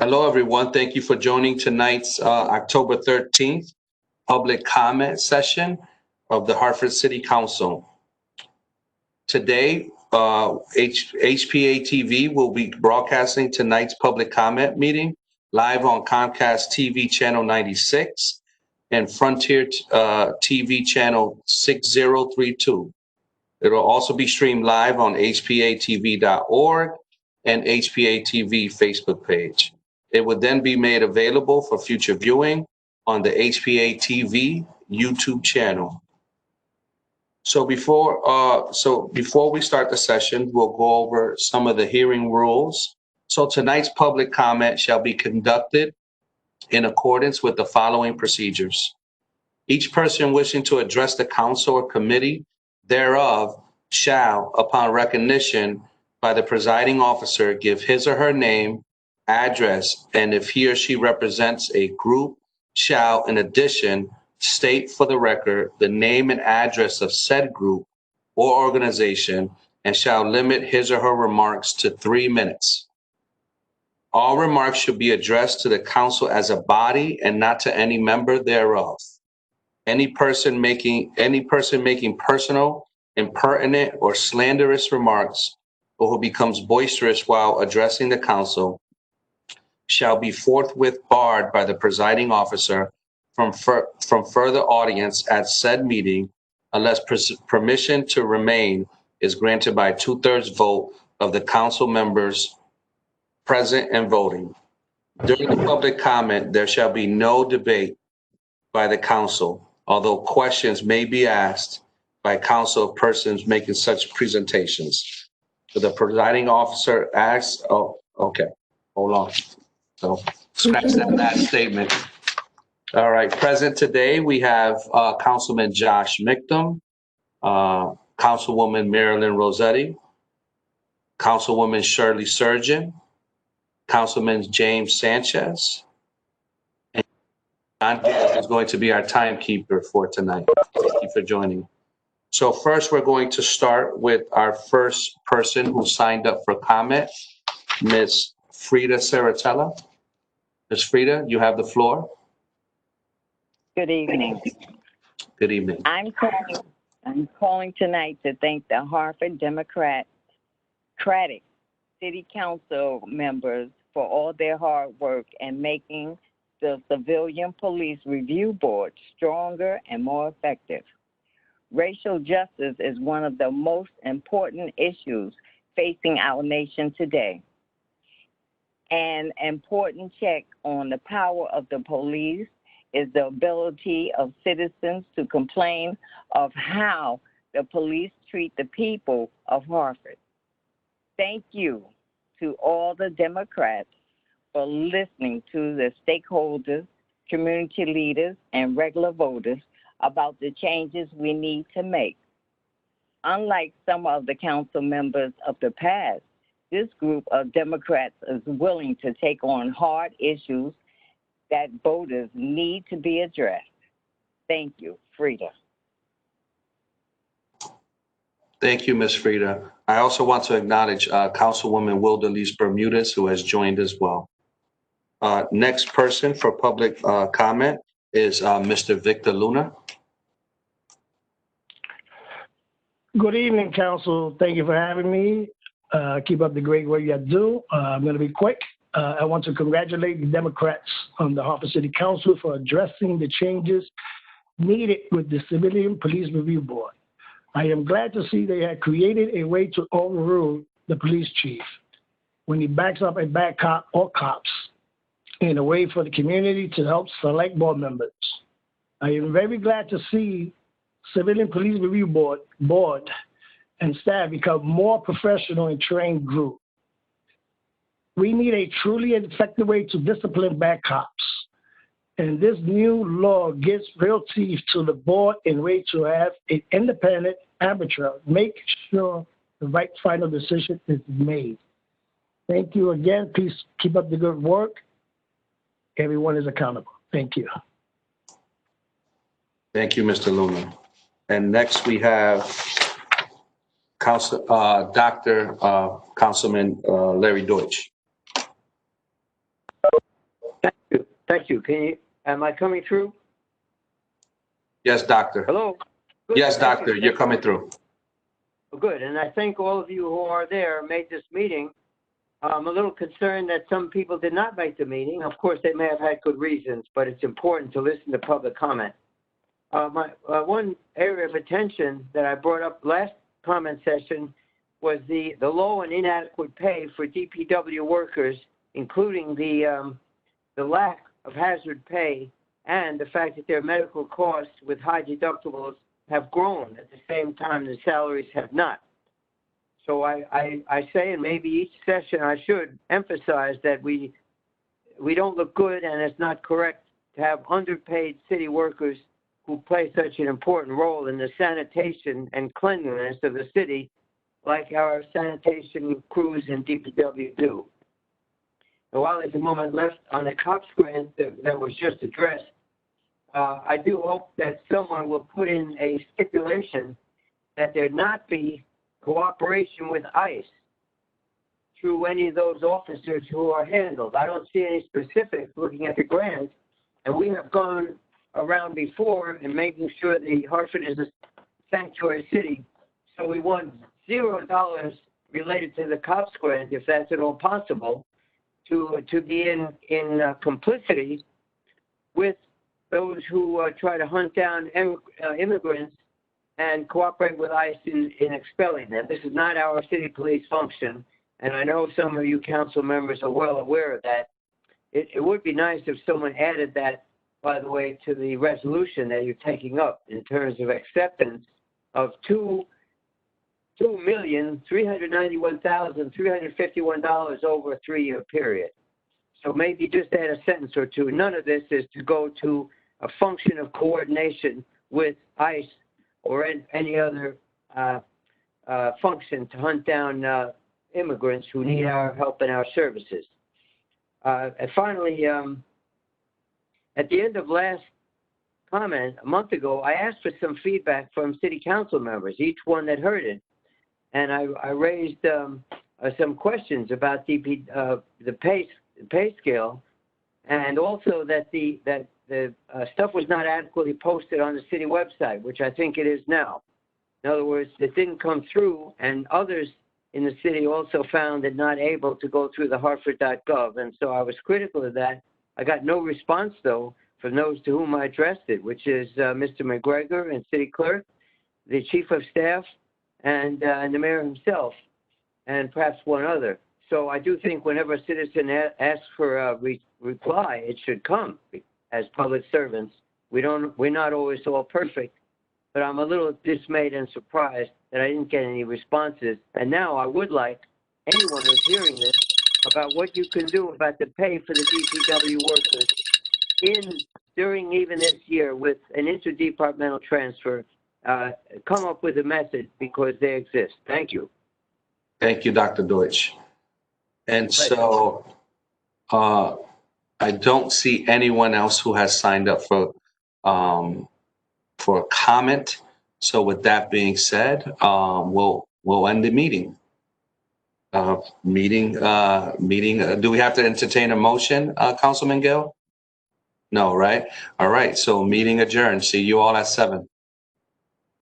Hello, everyone. Thank you for joining tonight's October 13th public comment session of the Hartford City Council. Today, HPA-TV will be broadcasting tonight's public comment meeting live on Comcast TV channel 96 and Frontier TV channel 6032. It will also be streamed live on hpa-tv.org and HPA-TV Facebook page. It would then be made available for future viewing on the HPA-TV YouTube channel. So before we start the session, we'll go over some of the hearing rules. So tonight's public comment shall be conducted in accordance with the following procedures. Each person wishing to address the council or committee thereof shall, upon recognition by the presiding officer, give his or her name, address, and if he or she represents a group, shall, in addition, state for the record the name and address of said group or organization, and shall limit his or her remarks to 3 minutes. All remarks should be addressed to the council as a body and not to any member thereof. Any person making personal, impertinent, or slanderous remarks, or who becomes boisterous while addressing the council, shall be forthwith barred by the presiding officer from further audience at said meeting unless permission to remain is granted by 2/3 vote of the council members present and voting. During the public comment, there shall be no debate by the council, although questions may be asked by council persons making such presentations. So the presiding officer asks, oh, okay, hold on. So scratch that last statement. All right, present today, we have Councilman Josh Michtam, Councilwoman Marilyn Rossetti, Councilwoman Shirley Surgeon, Councilman James Sanchez, and John Gibbs is going to be our timekeeper for tonight. Thank you for joining. So first, we're going to start with our first person who signed up for comment, Ms. Frida Saratella. Ms. Frida, you have the floor. Good evening. Good evening. I'm calling tonight to thank the Hartford Democratic City Council members for all their hard work and making the Civilian Police Review Board stronger and more effective. Racial justice is one of the most important issues facing our nation today. An important check on the power of the police is the ability of citizens to complain of how the police treat the people of Hartford. Thank you to all the Democrats for listening to the stakeholders, community leaders, and regular voters about the changes we need to make. Unlike some of the council members of the past, this group of Democrats is willing to take on hard issues that voters need to be addressed. Thank you, Frida. Thank you, Ms. Frida. I also want to acknowledge Councilwoman Wildelise Bermudez, who has joined as well. Next person for public comment is Mr. Victor Luna. Good evening, Council. Thank you for having me. Keep up the great work you do. I'm going to be quick. I want to congratulate the Democrats on the Hartford City Council for addressing the changes needed with the Civilian Police Review Board. I am glad to see they have created a way to overrule the police chief when he backs up a bad cop or cops in a way for the community to help select board members. I am very glad to see Civilian Police Review Board and staff become more professional and trained group. We need a truly effective way to discipline bad cops. And this new law gives real teeth to the board in a way to have an independent arbiter make sure the right final decision is made. Thank you again. Please keep up the good work. Everyone is accountable. Thank you. Thank you, Mr. Luna. And next we have Councilman Larry Deutsch. Thank you. Am I coming through? Yes, doctor. Hello? Good. Yes, Thank doctor, you. you're coming through. Good. And I thank all of you who are there, made this meeting. I'm a little concerned that some people did not make the meeting. Of course, they may have had good reasons, but it's important to listen to public comment. One area of attention that I brought up last comment session was the low and inadequate pay for DPW workers, including the lack of hazard pay and the fact that their medical costs with high deductibles have grown at the same time the salaries have not. So I say, and maybe each session I should emphasize that we don't look good, and it's not correct to have underpaid city workers who play such an important role in the sanitation and cleanliness of the city, like our sanitation crews in DPW do. And while there's a moment left on the COPS grant that was just addressed, I do hope that someone will put in a stipulation that there not be cooperation with ICE through any of those officers who are handled. I don't see any specifics looking at the grant, and we have gone around before in making sure the Hartford is a sanctuary city. So we want $0 related to the COPS grant, if that's at all possible, to be in complicity with those who try to hunt down immigrants and cooperate with ICE in expelling them. This is not our city police function, and I know some of you council members are well aware of that. It would be nice if someone added that, by the way, to the resolution that you're taking up in terms of acceptance of $2,391,351 over a 3-year period. So maybe just add a sentence or two. None of this is to go to a function of coordination with ICE or any other function to hunt down immigrants who need our help and our services. And finally, at the end of last comment, a month ago, I asked for some feedback from city council members, each one that heard it. And I raised some questions about the pay scale, and also that the stuff was not adequately posted on the city website, which I think it is now. In other words, it didn't come through, and others in the city also found it not able to go through the hartford.gov, and so I was critical of that. I got no response, though, from those to whom I addressed it, which is Mr. McGregor and City Clerk, the Chief of Staff, and the Mayor himself, and perhaps one other. So I do think whenever a citizen asks for a reply, it should come. As public servants, we're not always all perfect, but I'm a little dismayed and surprised that I didn't get any responses. And now I would like anyone who's hearing this about what you can do about the pay for the DPW workers during even this year with an interdepartmental transfer. Come up with a method, because they exist. Thank you. Thank you, Dr. Deutsch. And so I don't see anyone else who has signed up for a comment. So with that being said, we'll end the meeting. Do we have to entertain a motion, Councilman Gill? No, right? All right. So meeting adjourned. See you all at 7.